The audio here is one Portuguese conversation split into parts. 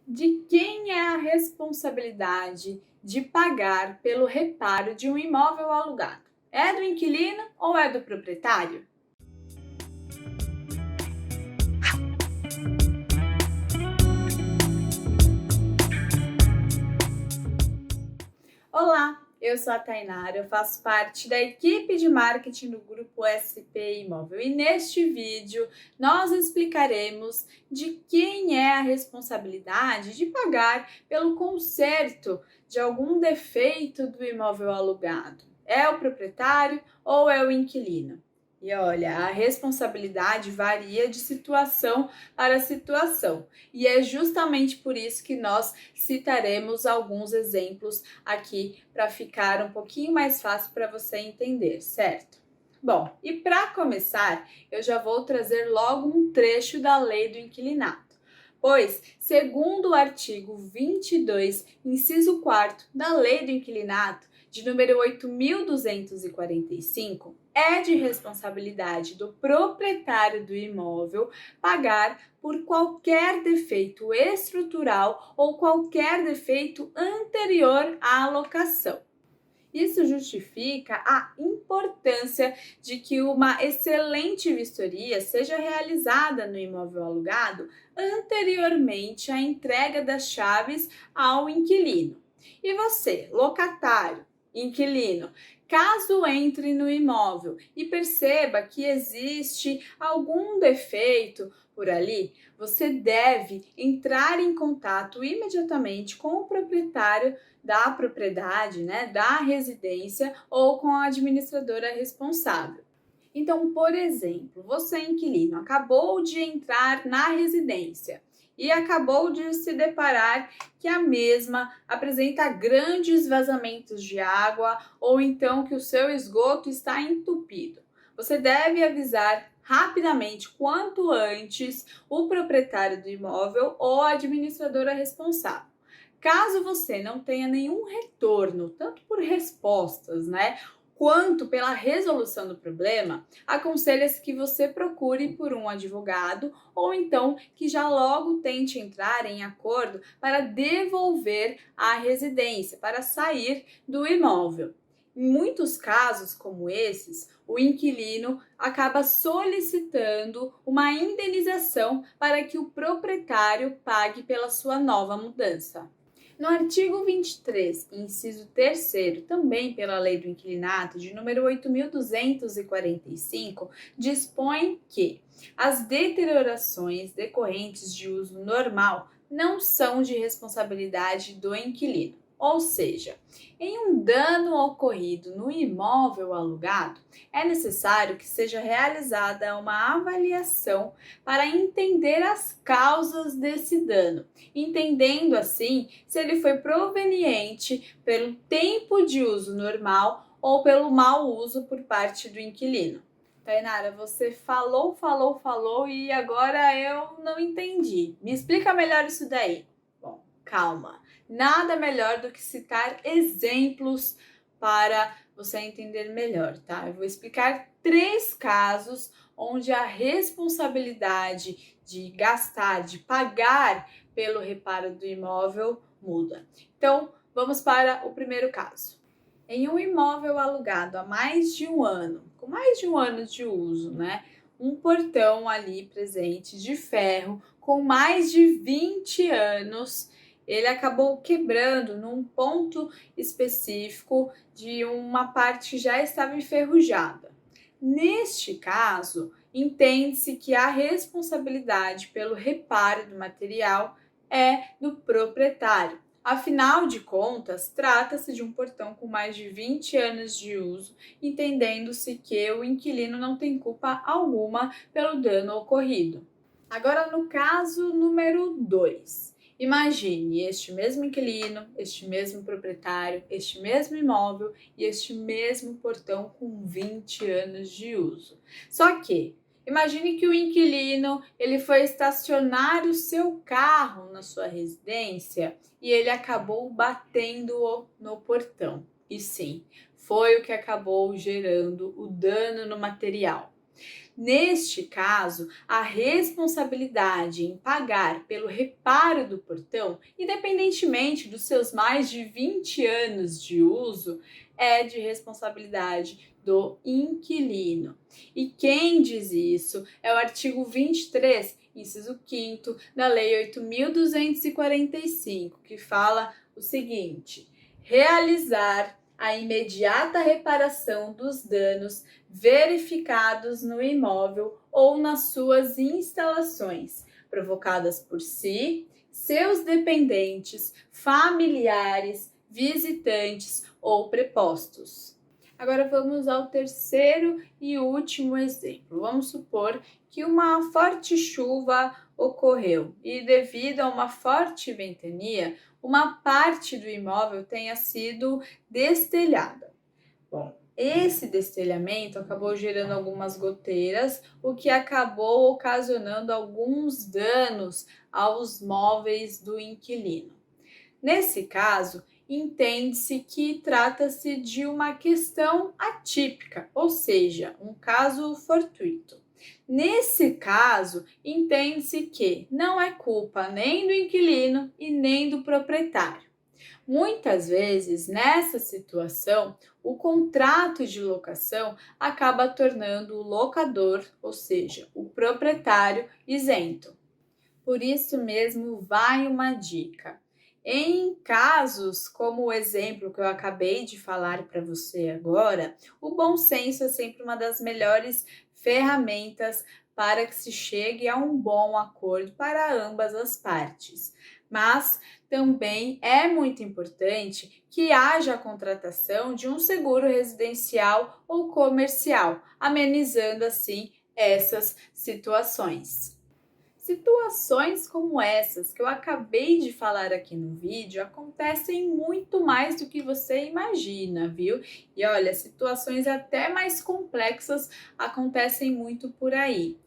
De quem é a responsabilidade de pagar pelo reparo de um imóvel alugado? É do inquilino ou é do proprietário? Olá, eu sou a Tainara, eu faço parte da equipe de marketing do Grupo SP Imóvel e neste vídeo nós explicaremos de quem é a responsabilidade de pagar pelo conserto de algum defeito do imóvel alugado. É o proprietário ou é o inquilino? E olha, a responsabilidade varia de situação para situação, e é justamente por isso que nós citaremos alguns exemplos aqui para ficar um pouquinho mais fácil para você entender, certo? Bom, e para começar, eu já vou trazer logo um trecho da Lei do Inquilinato. Pois, segundo o artigo 22, inciso 4 da Lei do Inquilinato, de número 8.245, é de responsabilidade do proprietário do imóvel pagar por qualquer defeito estrutural ou qualquer defeito anterior à locação. Isso justifica a importância de que uma excelente vistoria seja realizada no imóvel alugado anteriormente à entrega das chaves ao inquilino. E você, locatário, inquilino, caso entre no imóvel e perceba que existe algum defeito por ali, você deve entrar em contato imediatamente com o proprietário da propriedade, né, da residência ou com a administradora responsável. Então, por exemplo, você, inquilino, acabou de entrar na residência e acabou de se deparar que a mesma apresenta grandes vazamentos de água ou então que o seu esgoto está entupido. Você deve avisar rapidamente, quanto antes, o proprietário do imóvel ou a administradora responsável. Caso você não tenha nenhum retorno, tanto por respostas, né, quanto pela resolução do problema, aconselha-se que você procure por um advogado ou então que já logo tente entrar em acordo para devolver a residência, para sair do imóvel. Em muitos casos como esses, o inquilino acaba solicitando uma indenização para que o proprietário pague pela sua nova mudança. No artigo 23, inciso 3º, também pela Lei do Inquilinato, de número 8.245, dispõe que as deteriorações decorrentes de uso normal não são de responsabilidade do inquilino. Ou seja, em um dano ocorrido no imóvel alugado, é necessário que seja realizada uma avaliação para entender as causas desse dano, entendendo assim se ele foi proveniente pelo tempo de uso normal ou pelo mau uso por parte do inquilino. Tainara, você falou e agora eu não entendi. Me explica melhor isso daí. Bom, calma. Nada melhor do que citar exemplos para você entender melhor, tá? Eu vou explicar 3 casos onde a responsabilidade de gastar, de pagar pelo reparo do imóvel muda. Então, vamos para o primeiro caso. Em um imóvel alugado há mais de um ano, com mais de um ano de uso, né? Um portão ali presente de ferro com mais de 20 anos, ele acabou quebrando num ponto específico de uma parte que já estava enferrujada. Neste caso, entende-se que a responsabilidade pelo reparo do material é do proprietário. Afinal de contas, trata-se de um portão com mais de 20 anos de uso, entendendo-se que o inquilino não tem culpa alguma pelo dano ocorrido. Agora, no caso número 2. Imagine este mesmo inquilino, este mesmo proprietário, este mesmo imóvel e este mesmo portão com 20 anos de uso. Só que imagine que o inquilino ele foi estacionar o seu carro na sua residência e ele acabou batendo no portão. E sim, foi o que acabou gerando o dano no material. Neste caso, a responsabilidade em pagar pelo reparo do portão, independentemente dos seus mais de 20 anos de uso, é de responsabilidade do inquilino. E quem diz isso é o artigo 23, inciso 5º da Lei 8.245, que fala o seguinte: realizar a imediata reparação dos danos verificados no imóvel ou nas suas instalações, provocadas por si, seus dependentes, familiares, visitantes ou prepostos. Agora vamos ao terceiro e último exemplo. Vamos supor que uma forte chuva ocorreu e, devido a uma forte ventania, uma parte do imóvel tenha sido destelhada. Bom, esse destelhamento acabou gerando algumas goteiras, o que acabou ocasionando alguns danos aos móveis do inquilino. Nesse caso, entende-se que trata-se de uma questão atípica, ou seja, um caso fortuito. Nesse caso, entende-se que não é culpa nem do inquilino e nem do proprietário. Muitas vezes, nessa situação, o contrato de locação acaba tornando o locador, ou seja, o proprietário, isento. Por isso mesmo, vai uma dica. Em casos como o exemplo que eu acabei de falar para você agora, o bom senso é sempre uma das melhores ferramentas para que se chegue a um bom acordo para ambas as partes. Mas também é muito importante que haja a contratação de um seguro residencial ou comercial, amenizando assim essas situações. Situações como essas que eu acabei de falar aqui no vídeo acontecem muito mais do que você imagina, viu? E olha, situações até mais complexas acontecem muito por aí,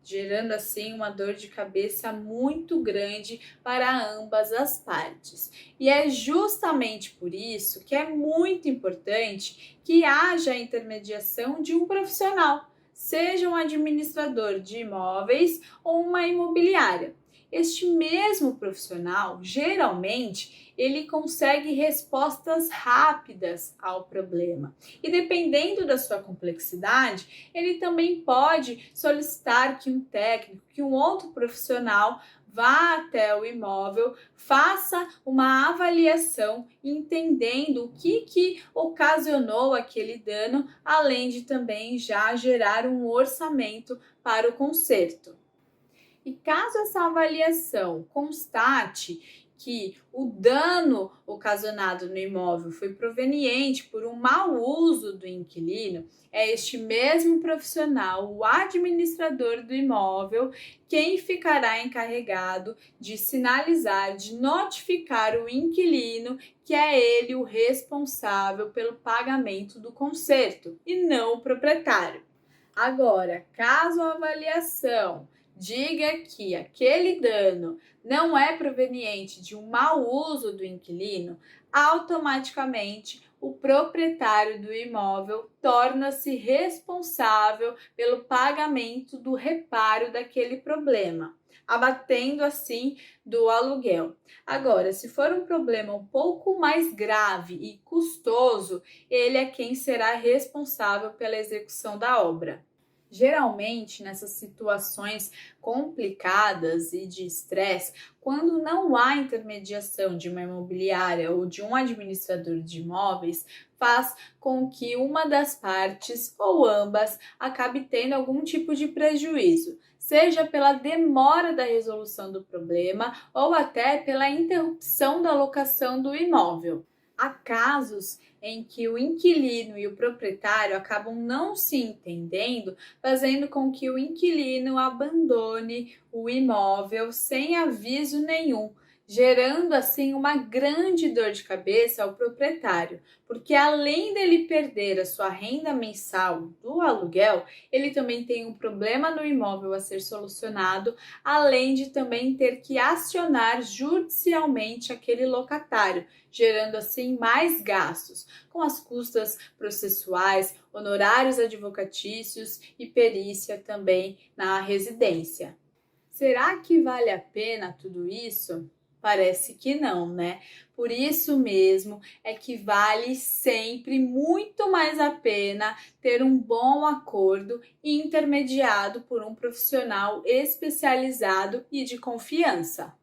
gerando assim uma dor de cabeça muito grande para ambas as partes. E é justamente por isso que é muito importante que haja a intermediação de um profissional, seja um administrador de imóveis ou uma imobiliária. Este mesmo profissional, geralmente, ele consegue respostas rápidas ao problema. E dependendo da sua complexidade, ele também pode solicitar que um técnico, que um outro profissional vá até o imóvel, faça uma avaliação, entendendo o que ocasionou aquele dano, além de também já gerar um orçamento para o conserto. E caso essa avaliação constate que o dano ocasionado no imóvel foi proveniente por um mau uso do inquilino, é este mesmo profissional, o administrador do imóvel, quem ficará encarregado de sinalizar, de notificar o inquilino que é ele o responsável pelo pagamento do conserto e não o proprietário. Agora, caso a avaliação diga que aquele dano não é proveniente de um mau uso do inquilino, automaticamente o proprietário do imóvel torna-se responsável pelo pagamento do reparo daquele problema, abatendo assim do aluguel. Agora, se for um problema um pouco mais grave e custoso, ele é quem será responsável pela execução da obra. Geralmente, nessas situações complicadas e de estresse, quando não há intermediação de uma imobiliária ou de um administrador de imóveis, faz com que uma das partes ou ambas acabe tendo algum tipo de prejuízo, seja pela demora da resolução do problema ou até pela interrupção da locação do imóvel. Há casos em que o inquilino e o proprietário acabam não se entendendo, fazendo com que o inquilino abandone o imóvel sem aviso nenhum, gerando assim uma grande dor de cabeça ao proprietário, porque além dele perder a sua renda mensal do aluguel, ele também tem um problema no imóvel a ser solucionado, além de também ter que acionar judicialmente aquele locatário, gerando assim mais gastos, com as custas processuais, honorários advocatícios e perícia também na residência. Será que vale a pena tudo isso? Parece que não, né? Por isso mesmo é que vale sempre muito mais a pena ter um bom acordo intermediado por um profissional especializado e de confiança.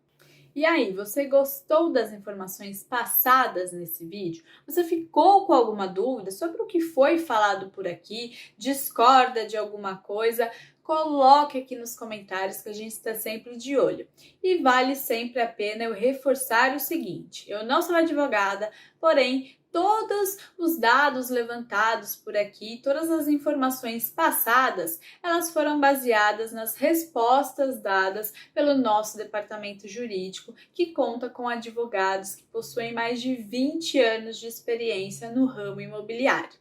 E aí, você gostou das informações passadas nesse vídeo? Você ficou com alguma dúvida sobre o que foi falado por aqui? Discorda de alguma coisa? Coloque aqui nos comentários que a gente está sempre de olho. E vale sempre a pena eu reforçar o seguinte: eu não sou advogada, porém, todos os dados levantados por aqui, todas as informações passadas, elas foram baseadas nas respostas dadas pelo nosso departamento jurídico, que conta com advogados que possuem mais de 20 anos de experiência no ramo imobiliário.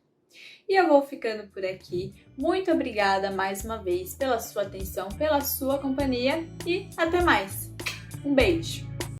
E eu vou ficando por aqui. Muito obrigada mais uma vez pela sua atenção, pela sua companhia e até mais. Um beijo!